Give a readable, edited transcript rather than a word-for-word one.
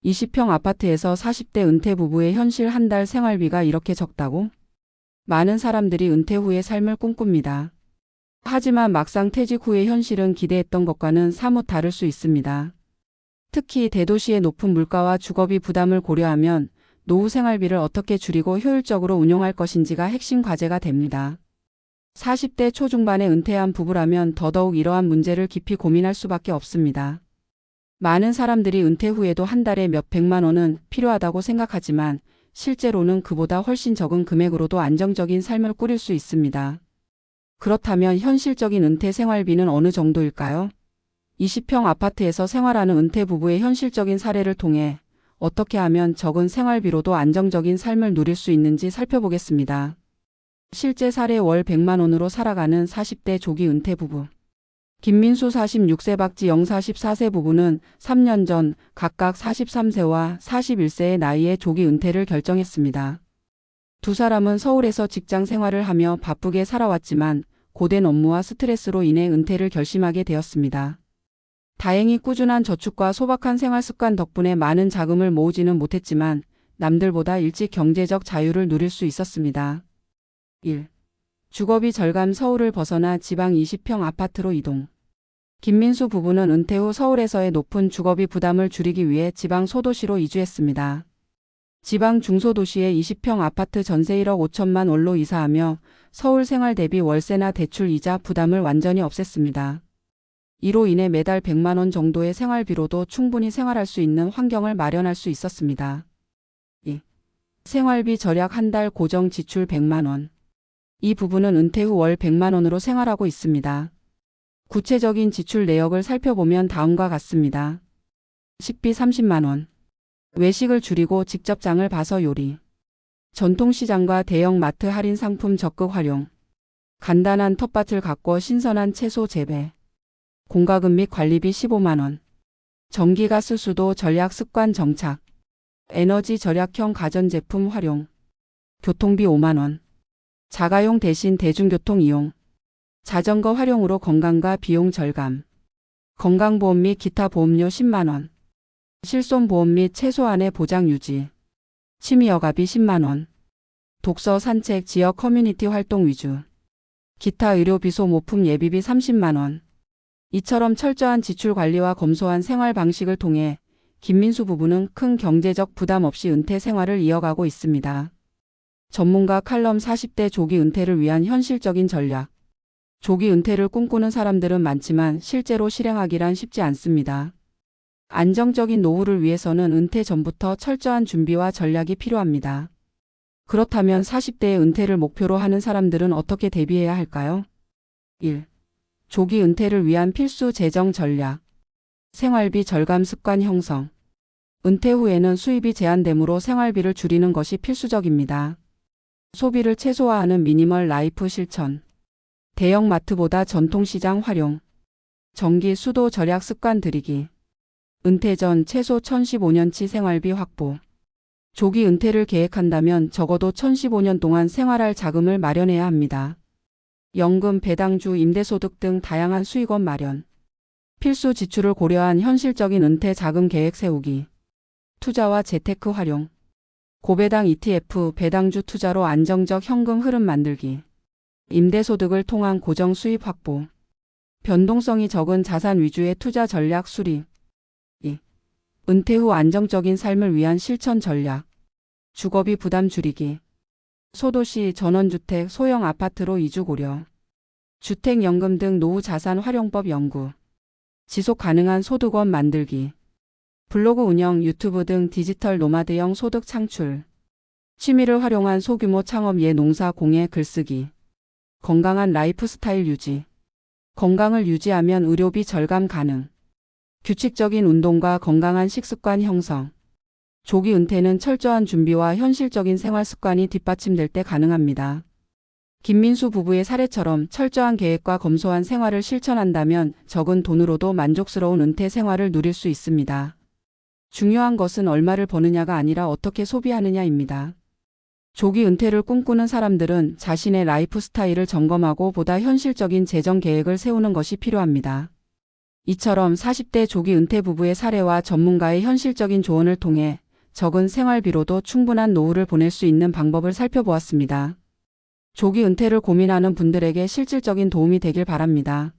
20평 아파트에서 40대 은퇴 부부의 현실 한 달 생활비가 이렇게 적다고? 많은 사람들이 은퇴 후의 삶을 꿈꿉니다. 하지만 막상 퇴직 후의 현실은 기대했던 것과는 사뭇 다를 수 있습니다. 특히 대도시의 높은 물가와 주거비 부담을 고려하면 노후 생활비를 어떻게 줄이고 효율적으로 운용할 것인지가 핵심 과제가 됩니다. 40대 초중반에 은퇴한 부부라면 더더욱 이러한 문제를 깊이 고민할 수밖에 없습니다. 많은 사람들이 은퇴 후에도 한 달에 몇 백만 원은 필요하다고 생각하지만 실제로는 그보다 훨씬 적은 금액으로도 안정적인 삶을 꾸릴 수 있습니다. 그렇다면 현실적인 은퇴 생활비는 어느 정도일까요? 20평 아파트에서 생활하는 은퇴 부부의 현실적인 사례를 통해 어떻게 하면 적은 생활비로도 안정적인 삶을 누릴 수 있는지 살펴보겠습니다. 실제 사례 월 100만 원으로 살아가는 40대 조기 은퇴 부부. 김민수 46세 박지영 44세 부부는 3년 전 각각 43세와 41세의 나이에 조기 은퇴를 결정했습니다. 두 사람은 서울에서 직장 생활을 하며 바쁘게 살아왔지만 고된 업무와 스트레스로 인해 은퇴를 결심하게 되었습니다. 다행히 꾸준한 저축과 소박한 생활 습관 덕분에 많은 자금을 모으지는 못했지만 남들보다 일찍 경제적 자유를 누릴 수 있었습니다. 1. 주거비 절감. 서울을 벗어나 지방 20평 아파트로 이동. 김민수 부부는 은퇴 후 서울에서의 높은 주거비 부담을 줄이기 위해 지방 소도시로 이주했습니다. 지방 중소도시의 20평 아파트 전세 1억 5천만 원로 이사하며 서울 생활 대비 월세나 대출 이자 부담을 완전히 없앴습니다. 이로 인해 매달 100만 원 정도의 생활비로도 충분히 생활할 수 있는 환경을 마련할 수 있었습니다. 2. 생활비 절약. 한 달 고정 지출 100만 원. 이 부부는 은퇴 후 월 100만 원으로 생활하고 있습니다. 구체적인 지출 내역을 살펴보면 다음과 같습니다. 식비 30만 원. 외식을 줄이고 직접 장을 봐서 요리. 전통시장과 대형 마트 할인 상품 적극 활용. 간단한 텃밭을 가꿔 신선한 채소 재배. 공과금 및 관리비 15만 원. 전기가스 수도 절약 습관 정착. 에너지 절약형 가전제품 활용. 교통비 5만 원. 자가용 대신 대중교통 이용. 자전거 활용으로 건강과 비용 절감. 건강보험 및 기타 보험료 10만 원. 실손보험 및 최소한의 보장 유지. 취미여가비 10만 원. 독서 산책 지역 커뮤니티 활동 위주. 기타 의료비 소모품 예비비 30만 원. 이처럼 철저한 지출 관리와 검소한 생활 방식을 통해 김민수 부부는 큰 경제적 부담 없이 은퇴 생활을 이어가고 있습니다. 전문가 칼럼. 40대 조기 은퇴를 위한 현실적인 전략. 조기 은퇴를 꿈꾸는 사람들은 많지만 실제로 실행하기란 쉽지 않습니다. 안정적인 노후를 위해서는 은퇴 전부터 철저한 준비와 전략이 필요합니다. 그렇다면 40대의 은퇴를 목표로 하는 사람들은 어떻게 대비해야 할까요? 1. 조기 은퇴를 위한 필수 재정 전략. 생활비 절감 습관 형성. 은퇴 후에는 수입이 제한되므로 생활비를 줄이는 것이 필수적입니다. 소비를 최소화하는 미니멀 라이프 실천. 대형 마트보다 전통시장 활용. 전기 수도 절약 습관 들이기. 은퇴 전 최소 1015년치 생활비 확보. 조기 은퇴를 계획한다면 적어도 1015년 동안 생활할 자금을 마련해야 합니다. 연금, 배당주, 임대소득 등 다양한 수익원 마련. 필수 지출을 고려한 현실적인 은퇴 자금 계획 세우기. 투자와 재테크 활용. 고배당 ETF, 배당주 투자로 안정적 현금 흐름 만들기. 임대소득을 통한 고정 수입 확보. 변동성이 적은 자산 위주의 투자 전략 수립. 2. 은퇴 후 안정적인 삶을 위한 실천 전략. 주거비 부담 줄이기. 소도시 전원주택, 소형 아파트로 이주 고려. 주택연금 등 노후 자산 활용법 연구. 지속 가능한 소득원 만들기. 블로그 운영, 유튜브 등 디지털 노마드형 소득 창출. 취미를 활용한 소규모 창업 예 농사 공예 글쓰기. 건강한 라이프 스타일 유지. 건강을 유지하면 의료비 절감 가능. 규칙적인 운동과 건강한 식습관 형성. 조기 은퇴는 철저한 준비와 현실적인 생활 습관이 뒷받침될 때 가능합니다. 김민수 부부의 사례처럼 철저한 계획과 검소한 생활을 실천한다면 적은 돈으로도 만족스러운 은퇴 생활을 누릴 수 있습니다. 중요한 것은 얼마를 버느냐가 아니라 어떻게 소비하느냐입니다. 조기 은퇴를 꿈꾸는 사람들은 자신의 라이프 스타일을 점검하고 보다 현실적인 재정 계획을 세우는 것이 필요합니다. 이처럼 40대 조기 은퇴 부부의 사례와 전문가의 현실적인 조언을 통해 적은 생활비로도 충분한 노후를 보낼 수 있는 방법을 살펴보았습니다. 조기 은퇴를 고민하는 분들에게 실질적인 도움이 되길 바랍니다.